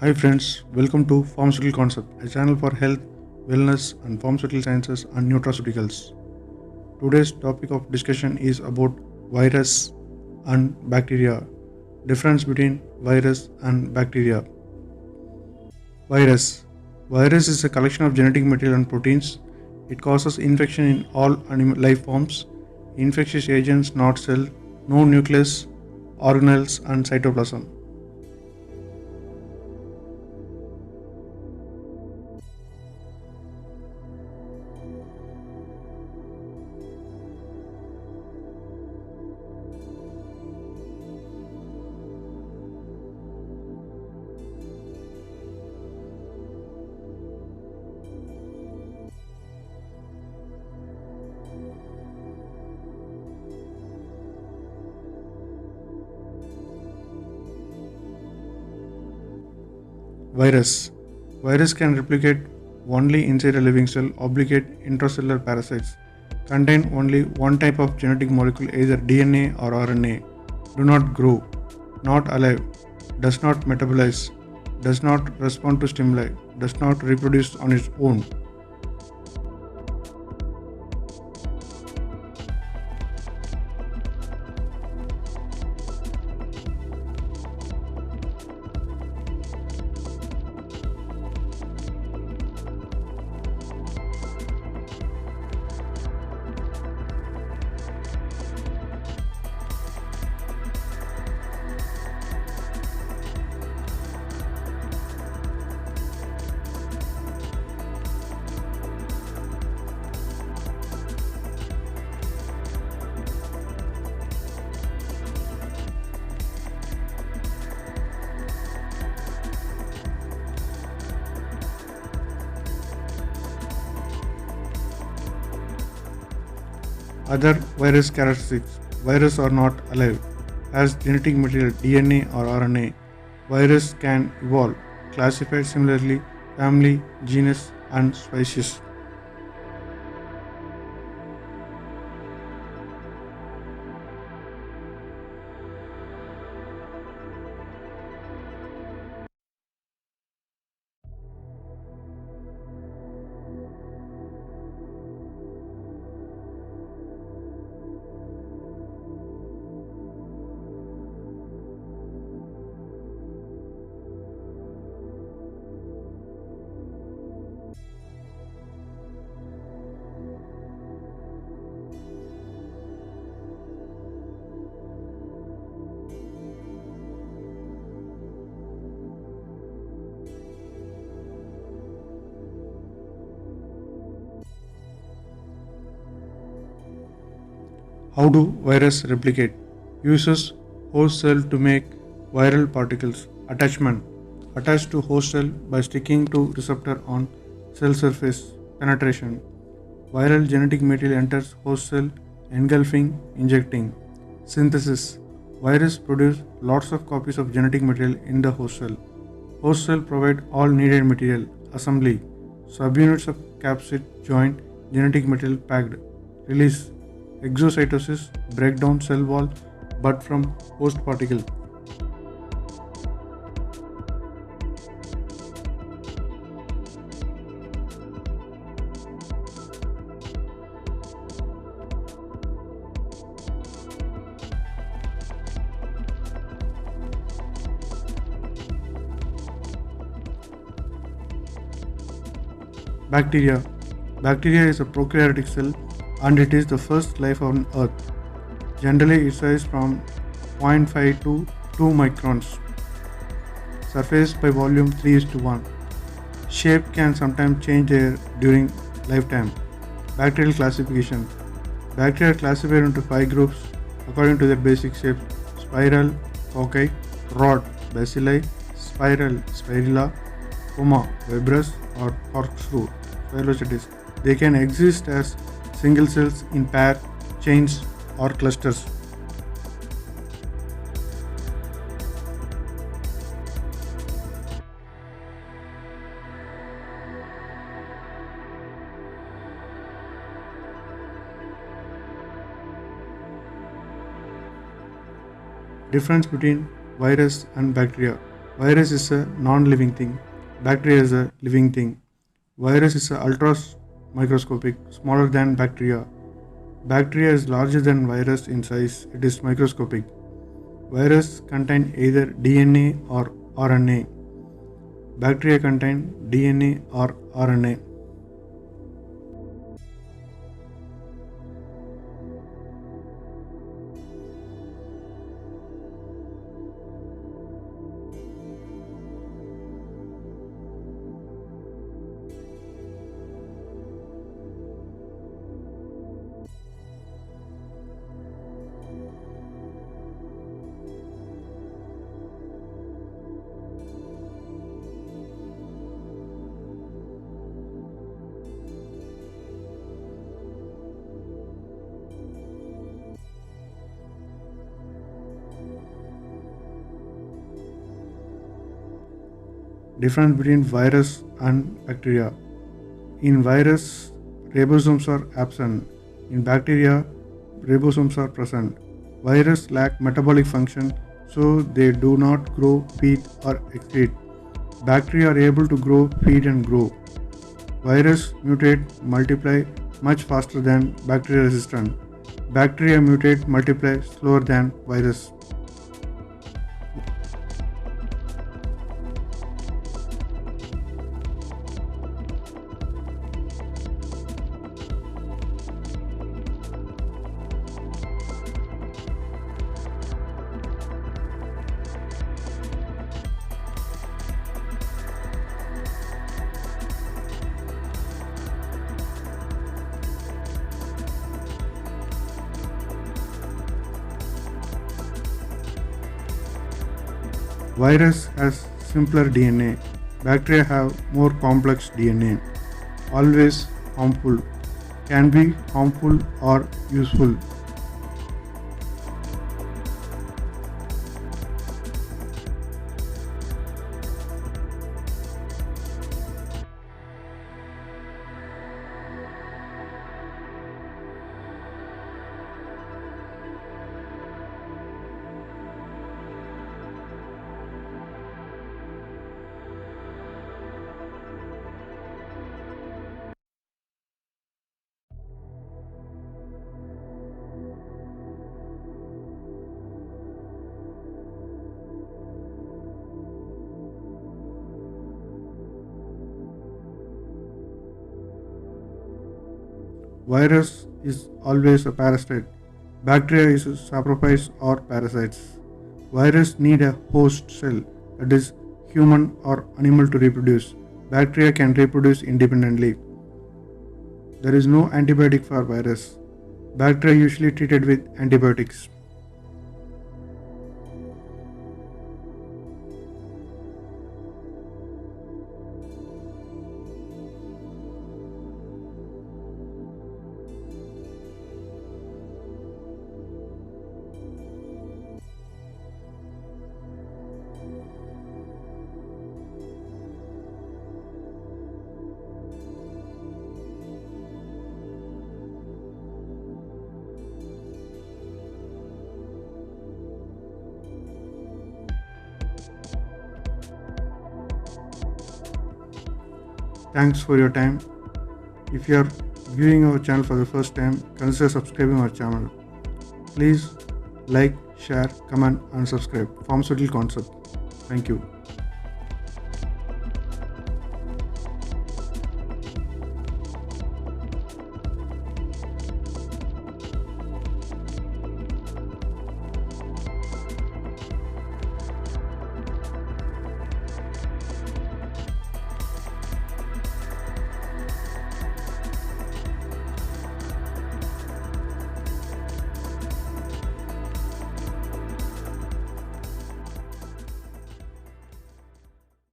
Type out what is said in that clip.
Hi friends, welcome to Pharmaceutical Concept, a channel for health, wellness, and pharmaceutical sciences and nutraceuticals. Today's topic of discussion is about virus and bacteria. Difference between virus and bacteria. Virus. Virus is a collection of genetic material and proteins. It causes infection in all animal life forms. Infectious agents, not cell, no nucleus, organelles, and cytoplasm. Virus. Virus can replicate only inside a living cell, obligate intracellular parasites, contain only one type of genetic molecule, either DNA or RNA, do not grow, not alive, does not metabolize, does not respond to stimuli, does not reproduce on its own. Other virus characteristics. Virus are not alive, has genetic material DNA or RNA. Virus can evolve, classified similarly, family, genus, and species. How do virus replicate? Uses host cell to make viral particles. Attachment. Attach to host cell by sticking to receptor on cell surface. Penetration. Viral genetic material enters host cell, engulfing, injecting. Synthesis. Virus produce lots of copies of genetic material in the host cell. Host cell provide all needed material. Assembly. Subunits of capsid join genetic material packed. Release. Exocytosis, breakdown cell wall, but from host particle. Bacteria. Bacteria is a prokaryotic cell and it is the first life on earth. Generally its size from 0.5 to 2 microns. Surface by volume 3 is to 1. Shape can sometimes change during lifetime. Bacterial classification. Bacteria are classified into 5 groups according to their basic shapes: spiral, cocci, rod, bacilli, spiral, spirilla, coma, fibrous, or corkscrew, spirochetes. They can exist as single cells, in pair, chains, or clusters. Difference between virus and bacteria. Virus is a non-living thing. Bacteria is a living thing. Virus is a ultra microscopic, smaller than bacteria. Bacteria is larger than virus in size. It is microscopic. Virus contain either DNA or RNA. Bacteria contain DNA or RNA. Difference between virus and bacteria. In virus, ribosomes are absent. In bacteria, ribosomes are present. Virus lack metabolic function, so they do not grow, feed, or excrete. Bacteria are able to grow, feed, and grow. Virus mutate, multiply much faster than bacteria resistant. Bacteria mutate, multiply slower than virus. Virus has simpler DNA. Bacteria have more complex DNA. Always harmful. Can be harmful or useful. Virus is always a parasite. Bacteria is saprophytes or parasites. Virus need a host cell, that is human or animal, to reproduce. Bacteria can reproduce independently. There is no antibiotic for virus. Bacteria usually treated with antibiotics. Thanks for your time. If you are viewing our channel for the first time, consider subscribing our channel. Please like, share, comment and subscribe. Pharmaceutical Concept. Thank you.